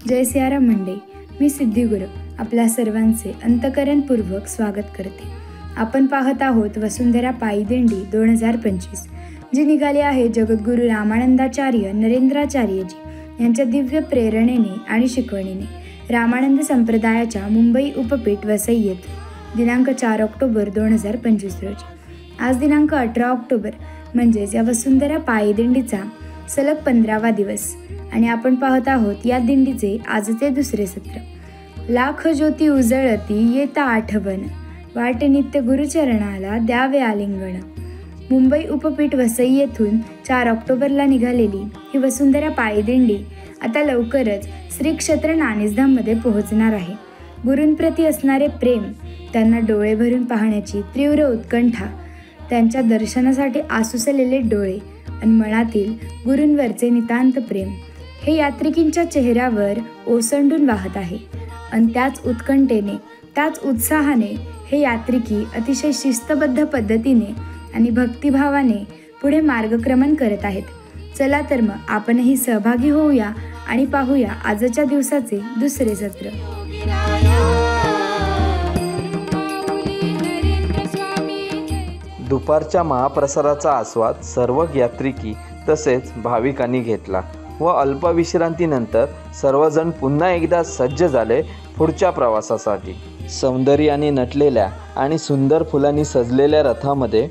जय सियाराम मंडळी, मी सिद्धी गुरु आपल्या सर्वांचे अंतःकरणपूर्वक स्वागत करते. आपण पाहत आहोत वसुंधरा पायी दिंडी 2025, जी निघाली आहे जगद्गुरू रामानंदाचार्य नरेंद्राचार्यजी यांच्या दिव्य प्रेरणेने आणि शिकवणीने रामानंद संप्रदायाच्या मुंबई उपपीठ वसई येथे दिनांक 4 ऑक्टोबर 2025 रोजी. आज दिनांक 18 ऑक्टोबर म्हणजेच या वसुंधरा पायी दिंडीचा सलग 15वा दिवस आणि आपण पाहत आहोत या दिंडीचे आजचे दुसरे सत्र. लाख ज्योती उजळती येता आठवण, वाट नित्य गुरुचरणाला द्यावे आलिंगण. मुंबई उपपीठ वसई येथून 4 ऑक्टोबरला निघालेली ही वसुंधरा पायी दिंडी आता लवकरच श्री क्षेत्र नाणेसधाममध्ये पोहोचणार आहे. गुरूंप्रती असणारे प्रेम, त्यांना डोळे भरून पाहण्याची तीव्र उत्कंठा, त्यांच्या दर्शनासाठी आसुसलेले डोळे आणि मनातील गुरूंवरचे नितांत प्रेम हे यात्रिकींच्या चेहऱ्यावर ओसंडून वाहत आहे. आणि त्याच उत्कंठेने, त्याच उत्साहाने हे यात्रिकी अतिशय शिस्तबद्ध पद्धतीने आणि भक्तिभावाने पुढे मार्गक्रमण करत आहेत. चला तर मग आपणही सहभागी होऊया आणि पाहूया आजच्या दिवसाचे दुसरे सत्र. दुपारच्या महाप्रसादाचा आस्वाद सर्व यात्रिकी तसेच भाविकांनी घेतला व अल्पविश्रांतीनंतर सर्वजण पुन्हा एकदा सज्ज झाले पुढच्या प्रवासासाठी. सौंदर्याने नटलेल्या आणि सुंदर फुलांनी सजलेल्या रथामध्ये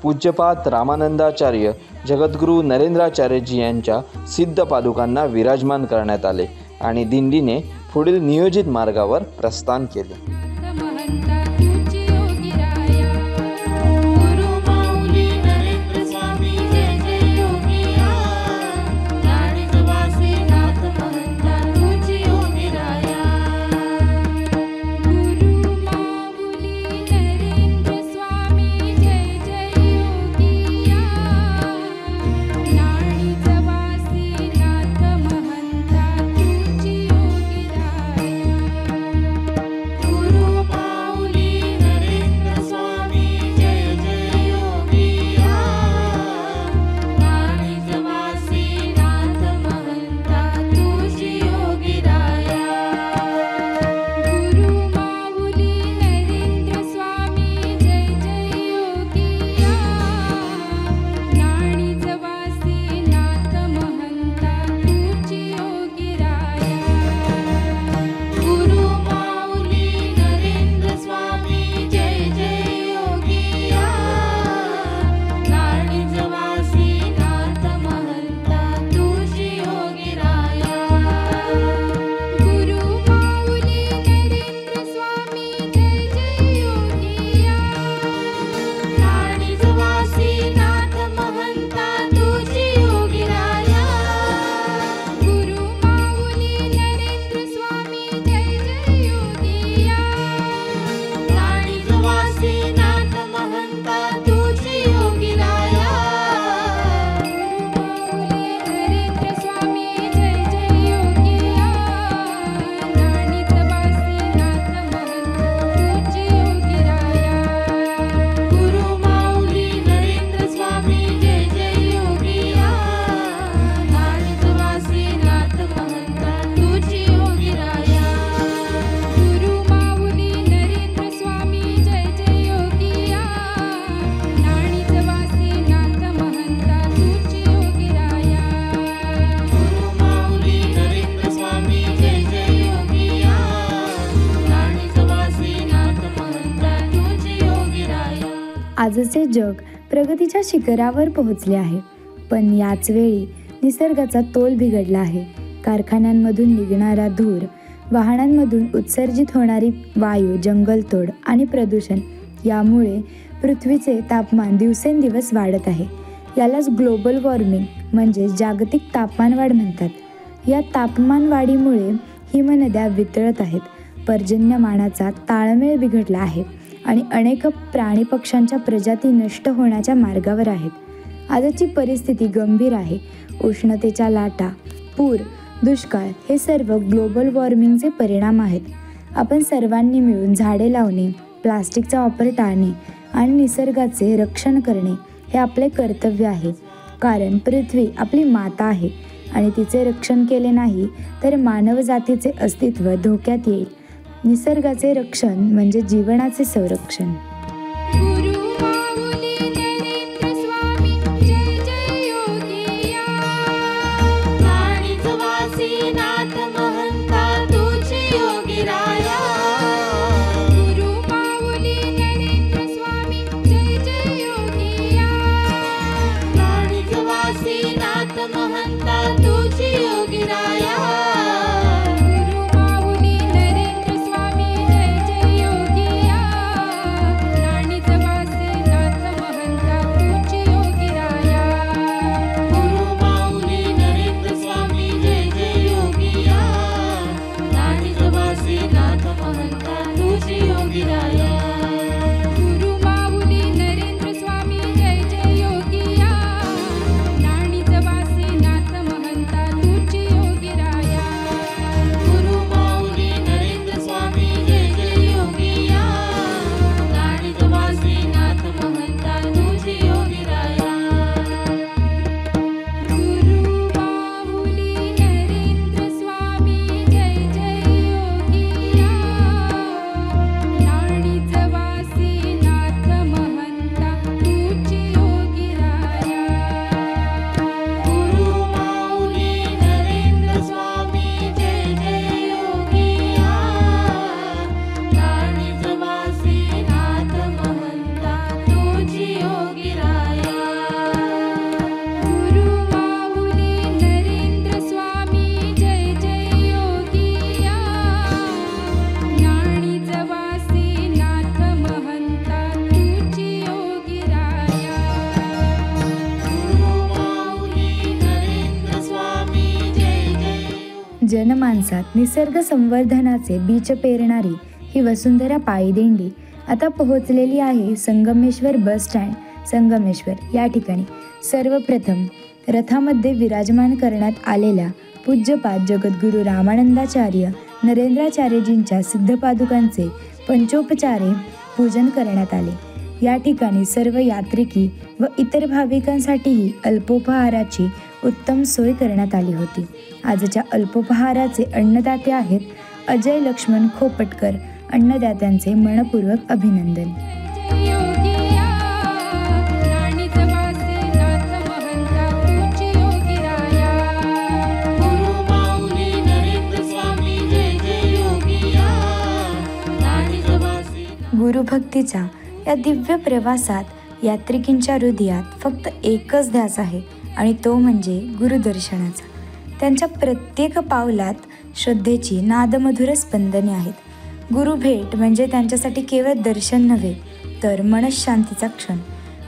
पूज्यपाद रामानंदाचार्य जगद्गुरू नरेंद्राचार्यजी यांच्या सिद्ध पादुकांना विराजमान करण्यात आले आणि दिंडीने पुढील नियोजित मार्गावर प्रस्थान केले. आजचे जग प्रगतीच्या शिखरावर पोहोचले आहे, पण याच वेळी निसर्गाचा तोल बिघडला आहे. कारखान्यांमधून निघणारा धूर, वाहनांमधून उत्सर्जित होणारी वायू, जंगलतोड आणि प्रदूषण यामुळे पृथ्वीचे तापमान दिवसेंदिवस वाढत आहे. यालाच ग्लोबल वॉर्मिंग म्हणजे जागतिक तापमानवाढ म्हणतात. या तापमानवाढीमुळे हिमनद्या वितळत आहेत, पर्जन्यमानाचा ताळमेळ बिघडला आहे आणि अनेक प्राणी पक्ष्यांच्या प्रजाती नष्ट होण्याच्या मार्गावर आहेत. आजची परिस्थिती गंभीर आहे. उष्णतेच्या लाटा, पूर, दुष्काळ हे सर्व ग्लोबल वॉर्मिंगचे परिणाम आहेत. आपण सर्वांनी मिळून झाडे लावणे, प्लास्टिकचा वापर टाळणे आणि निसर्गाचे रक्षण करणे हे आपले कर्तव्य आहे. कारण पृथ्वी आपली माता आहे आणि तिचे रक्षण केले नाही तर मानवजातीचे अस्तित्व धोक्यात येईल. निसर्गाचे रक्षण म्हणजे जीवनाचे संरक्षण. जनमानसात निसर्ग संवर्धनाचे बीज पेरणारी ही वसुंधरा पायी दिंडी आता पोहोचलेली आहे संगमेश्वर बस स्टँड. संगमेश्वर या ठिकाणी सर्वप्रथम रथामध्ये विराजमान करण्यात आलेल्या पूज्यपाद जगद्गुरू रामानंदाचार्य नरेंद्राचार्यजींच्या सिद्धपादुकांचे पंचोपचारे पूजन करण्यात आले. या ठिकाणी सर्व यात्रिकी व इतर भाविकांसाठीही अल्पोपहाराची उत्तम सोय करण्यात आली होती. आजच्या अल्पोपहाराचे अन्नदाते आहेत अजय लक्ष्मण खोपटकर. अन्नदात्यांचे मनपूर्वक अभिनंदन. गुरुभक्तीच्या या दिव्य प्रवासात यात्रिकींच्या हृदयात फक्त एकच ध्यास आहे आणि तो म्हणजे गुरुदर्शनाचा. त्यांच्या प्रत्येक पावलात श्रद्धेची नादमधुर स्पंदने आहेत. गुरुभेट म्हणजे त्यांच्यासाठी केवळ दर्शन नव्हे तर मनःशांतीचा क्षण.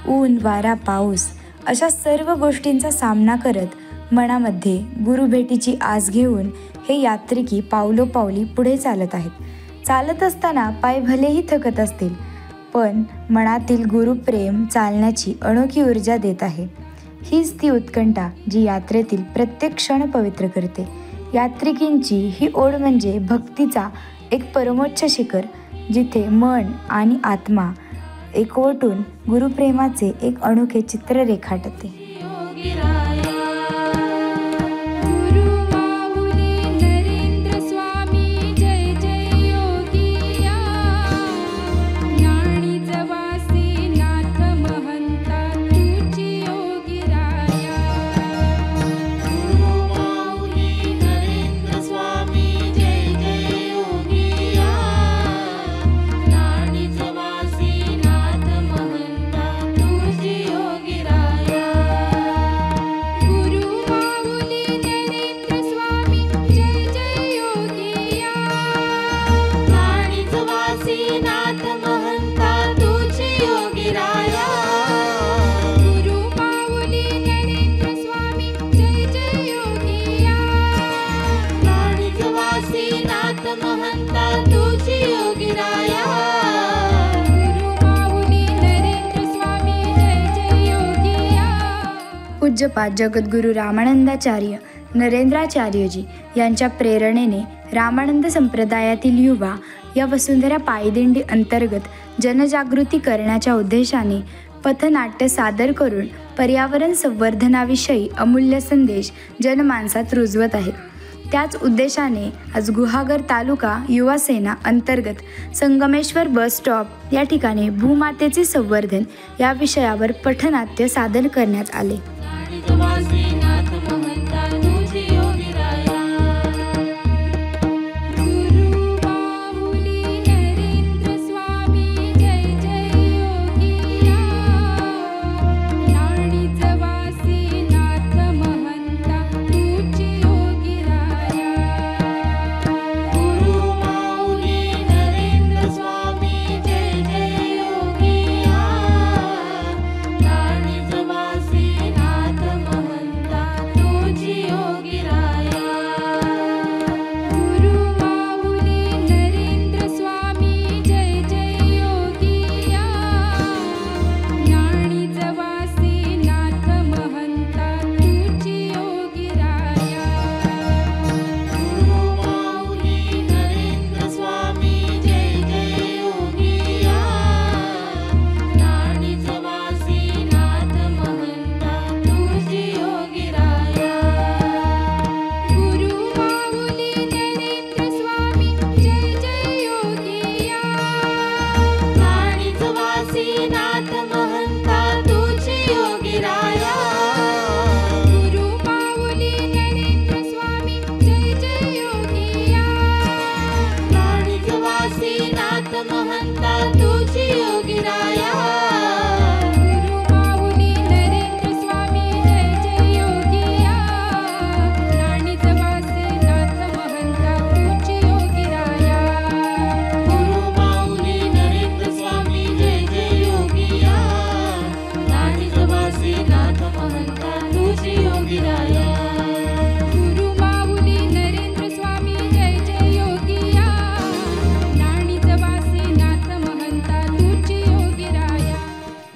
ऊन वारा पाऊस अशा सर्व गोष्टींचा सामना करत मनामध्ये गुरुभेटीची आस घेऊन हे यात्रिकी पावलोपावली पुढे चालत आहेत. चालत असताना पाय भलेही थकत असतील पण मनातील गुरुप्रेम चालण्याची अनोखी ऊर्जा देत आहे. हीच ती उत्कंठा जी यात्रेतील प्रत्येक क्षण पवित्र करते. यात्रिकींची ही ओढ म्हणजे भक्तीचा एक परमोच्च शिखर जिथे मन आणि आत्मा एकवटून गुरुप्रेमाचे एक अनोखे चित्र रेखाटते. पूज्यपाद जगद्गुरू रामानंदाचार्य नरेंद्राचार्यजी यांच्या प्रेरणेने रामानंद संप्रदायातील युवा या वसुंधरा पायदिंडी अंतर्गत जनजागृती करण्याच्या उद्देशाने पथनाट्य सादर करून पर्यावरण संवर्धनाविषयी अमूल्य संदेश जनमानसात रुजवत आहेत. त्याच उद्देशाने आज गुहागर तालुका युवा सेना अंतर्गत संगमेश्वर बस स्टॉप या ठिकाणी भूमातेचे संवर्धन या विषयावर पथनाट्य सादर करण्यात आले.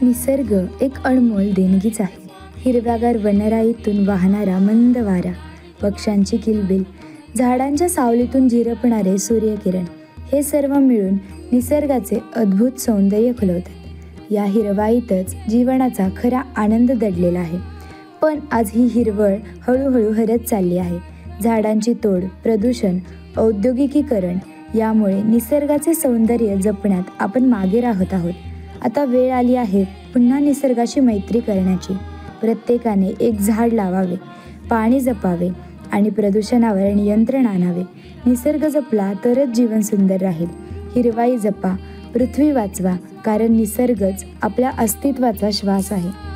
निसर्ग एक अनमोल देणगीच आहे. हिरव्यागार वनराईतून वाहणारा मंद वारा, पक्ष्यांची किलबिल, झाडांच्या सावलीतून झिरपणारे सूर्यकिरण हे सर्व मिळून निसर्गाचे अद्भुत सौंदर्य खुलवतात. या हिरवाईतच जीवनाचा खरा आनंद दडलेला आहे. पण आज ही हिरवळ हळूहळू हरत चालली आहे. झाडांची तोड, प्रदूषण, औद्योगिकीकरण यामुळे निसर्गाचे सौंदर्य जपण्यात आपण मागे राहत आहोत. आता वेळ आली आहे पुन्हा निसर्गाशी मैत्री करण्याची. प्रत्येकाने एक झाड लावावे, पाणी जपावे आणि प्रदूषणावर नियंत्रण आणावे. निसर्ग जपला तरच जीवन सुंदर राहील. हिरवाई जपा, पृथ्वी वाचवा, कारण निसर्गच आपल्या अस्तित्वाचा श्वास आहे.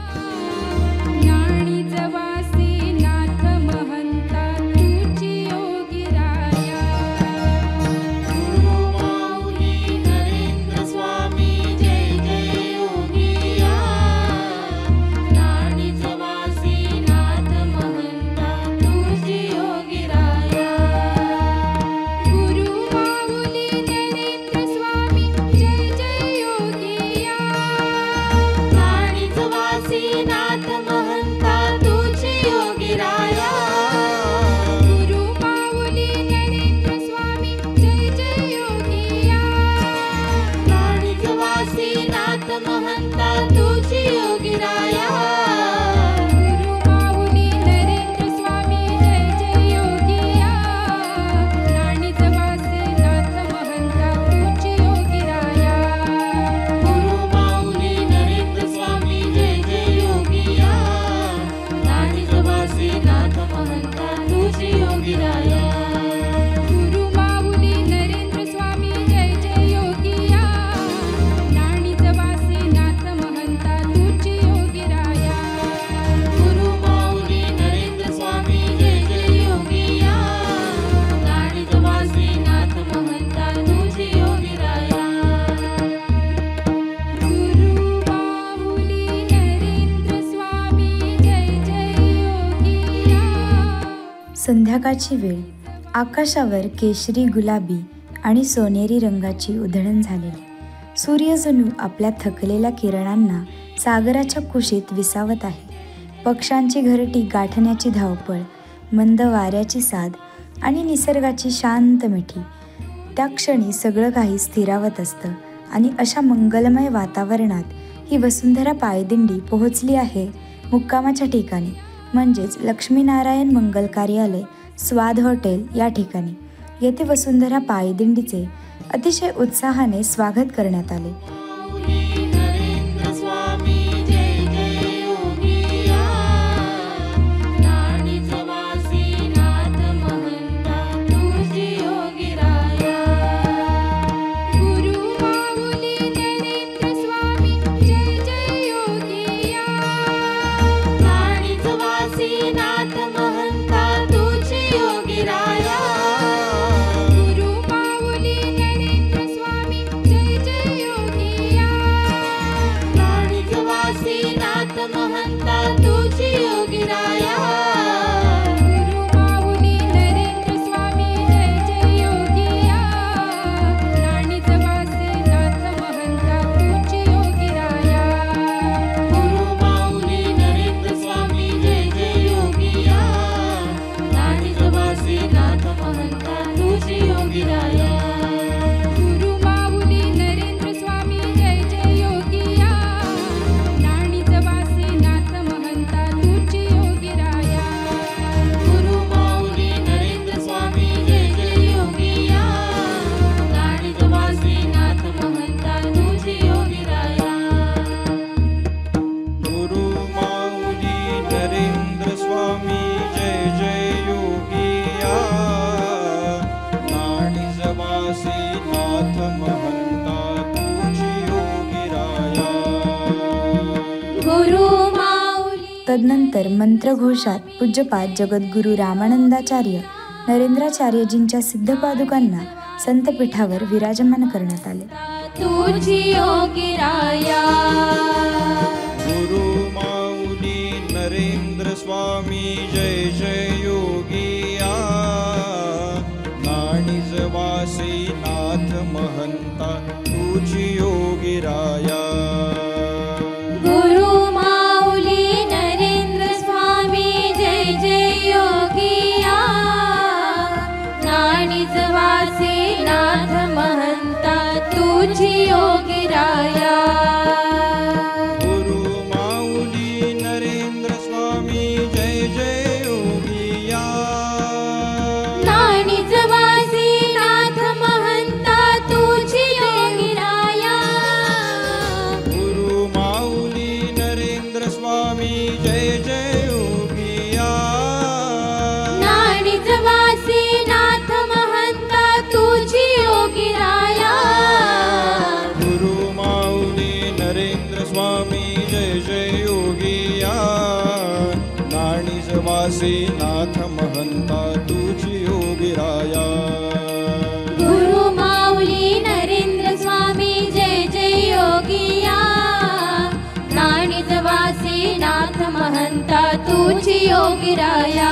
संध्याकाळची वेळ, आकाशावर केशरी, गुलाबी आणि सोनेरी रंगाची उधळण झालेली. सूर्य जणू आपल्या थकलेल्या किरणांना सागराच्या कुशीत विसावत आहे. पक्ष्यांची घरटी गाठण्याची धावपळ, मंद वाऱ्याची साद आणि निसर्गाची शांत मिठी. त्या क्षणी सगळं काही स्थिरावत असतं आणि अशा मंगलमय वातावरणात ही वसुंधरा पायदिंडी पोहोचली आहे. मुक्कामाच्या ठिकाणी म्हणजेच लक्ष्मीनारायण मंगल कार्यालय स्वाद हॉटेल या ठिकाणी येथे वसुंधरा पायदिंडीचे अतिशय उत्साहाने स्वागत करण्यात आले. तदनंतर मंत्रघोषात पूज्यपाद जगद्गुरू रामानंदाचार्य नरेंद्राचार्यजींच्या सिद्धपादुकांना संतपीठावर विराजमान करण्यात आले. गुरु माऊली नरेंद्र स्वामी जय जय योगिया, नाणिजवासी नाथ महंता तुझी योगिराया. योगिराया गुरु माऊली नरेंद्र स्वामी जय जय योगिया, नाणिजवासी नाथ महंता तुझी योगिराया. गुरु माऊली नरेंद्र स्वामी जय जय योगिया, नाणिजवासी नाथ महंता तुझी योगिराया. स्वामी जय जय योगिया, नाणिजवासी नाथ महंता तुझी योगिराया. गुरु माऊली नरेंद्र स्वामी जय जय योगिया, नाणिजवासी नाथ महंता तुझी योगिराया.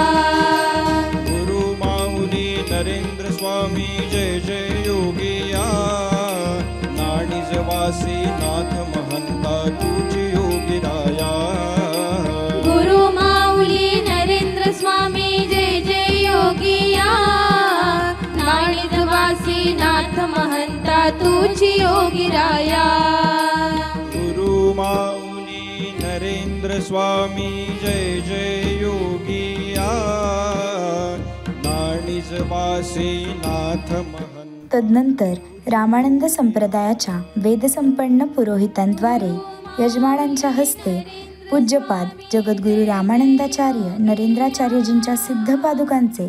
गुरु माऊली नरेंद्र स्वामी जय जय योगिया, नाणिजवासी नाथ महंता तुझी योगिराया. गुरु माऊली नरेंद्र स्वामी जय जय योगिया, नाणिजवासी नाथ महंता तुझी योगिराया. गुरु माऊली नरेंद्र स्वामी जय जय योगिया, नाणिजवासी नाथ महंता. तदनंतर रामानंद संप्रदायाच्या वेदसंपन्न पुरोहितांद्वारे यजमानांच्या हस्ते पूज्यपाद जगद्गुरू रामानंदाचार्य नरेंद्राचार्यजींच्या सिद्धपादुकांचे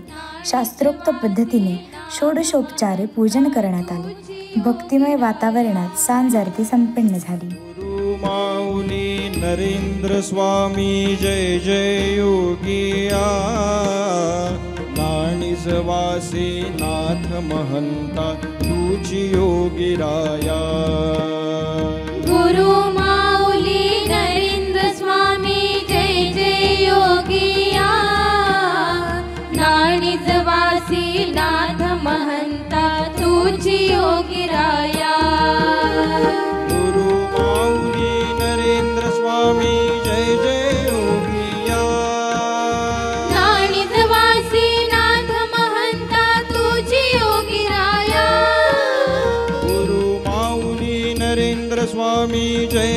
शास्त्रोक्त पद्धतीने षोडशोपचारे पूजन करण्यात आले. भक्तिमय वातावरणात सांज आरती संपन्न झाली. गुरु माऊली नरेंद्र स्वामी जय जय योगिया, नाणिजवासी नाथ महंता तुझी योगिराया. गुरु माऊली नरेंद्र स्वामी जय जय योगिया, नाणिजवासी नाथ महंता तुझी योगिराया. गुरु माऊली नरेंद्र स्वामी जय जय योगिया, नाणिजवासी नाथ महंता तुझी योगिराया. गुरु माऊली नरेंद्र स्वामी जय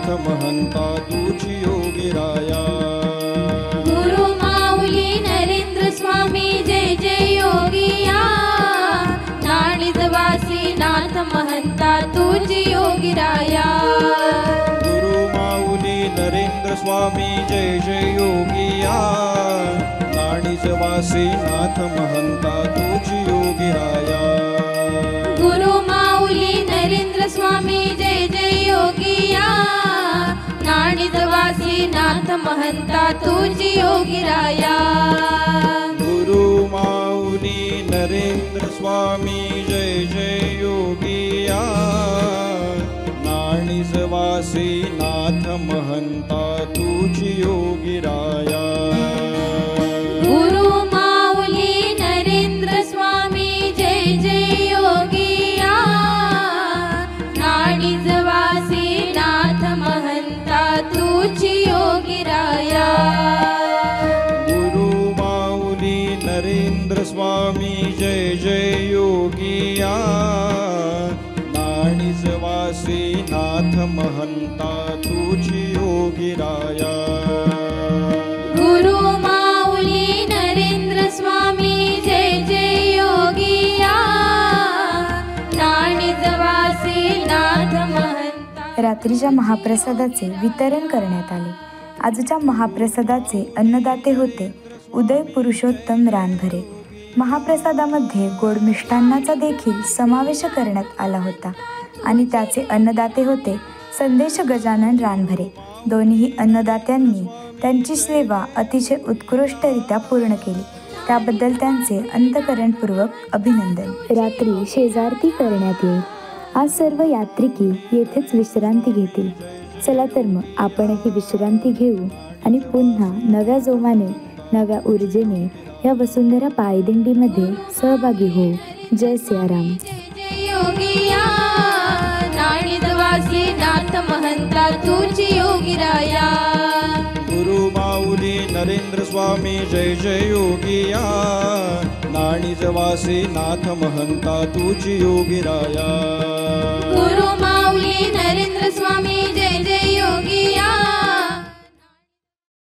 नाथ महंता तुझी योगीराया गुरु माऊली नरेंद्र स्वामी जय जय योगिया नाणिजवासी नाथ महंता तुझी योगीराया गुरु माऊली नरेंद्र स्वामी जय जय योगिया नाणिजवासी नाथ महंता तुझी योगीराया गुरु माऊली नरेंद्र स्वामी जय जय योगिया नाणिजवासी नाथ महंता तुझी योगीराया गुरु माऊली नरेंद्र स्वामी जय जय योगिया नाणिजवासी नाथ महंता तुझी योगीराया गुरु माऊली नरेंद्र स्वामी जय जय योगिया नाणिजवासी नाथ महंता तुझी योगीराया गुरु माऊली नरेंद्र स्वामी जय जय योगिया नाणिजवासी नाथ महंता तुझी योगीराया गुरु माऊली नरेंद्र स्वामी जय जय योगिया नाणिजवासी नाथ महंता रात्रीच्या महाप्रसादाचे वितरण करण्यात आले. आजच्या महाप्रसादाचे अन्नदाते होते उदय पुरुषोत्तम रानभरे. महाप्रसादामध्ये गोड मिष्टान्नाचा देखील समावेश करण्यात आला होता आणि त्याचे अन्नदाते होते संदेश गजानन रानभरे. दोन्ही अन्नदात्यांनी त्यांची सेवा अतिशय उत्कृष्टरित्या पूर्ण केली, त्याबद्दल त्यांचे अंतःकरणपूर्वक अभिनंदन. रात्री शेजारती करण्यात येईल. आज सर्व यात्रिकी येथेच विश्रांती घेतील. चला तर मग आपणही विश्रांती घेऊ आणि पुन्हा नव्या जोमाने नव्या ऊर्जेने या वसुंधरा पायदिंडीमध्ये सहभागी होऊ. जय सियाराम. जय योगिया नाणिजवासी नाथ महंता तुझी योगीराया गुरु माऊली नरेंद्र स्वामी जय जय योगिया नाणिजवासी नाथ महंता तुझी योगीराया गुरु माऊली नरेंद्र स्वामी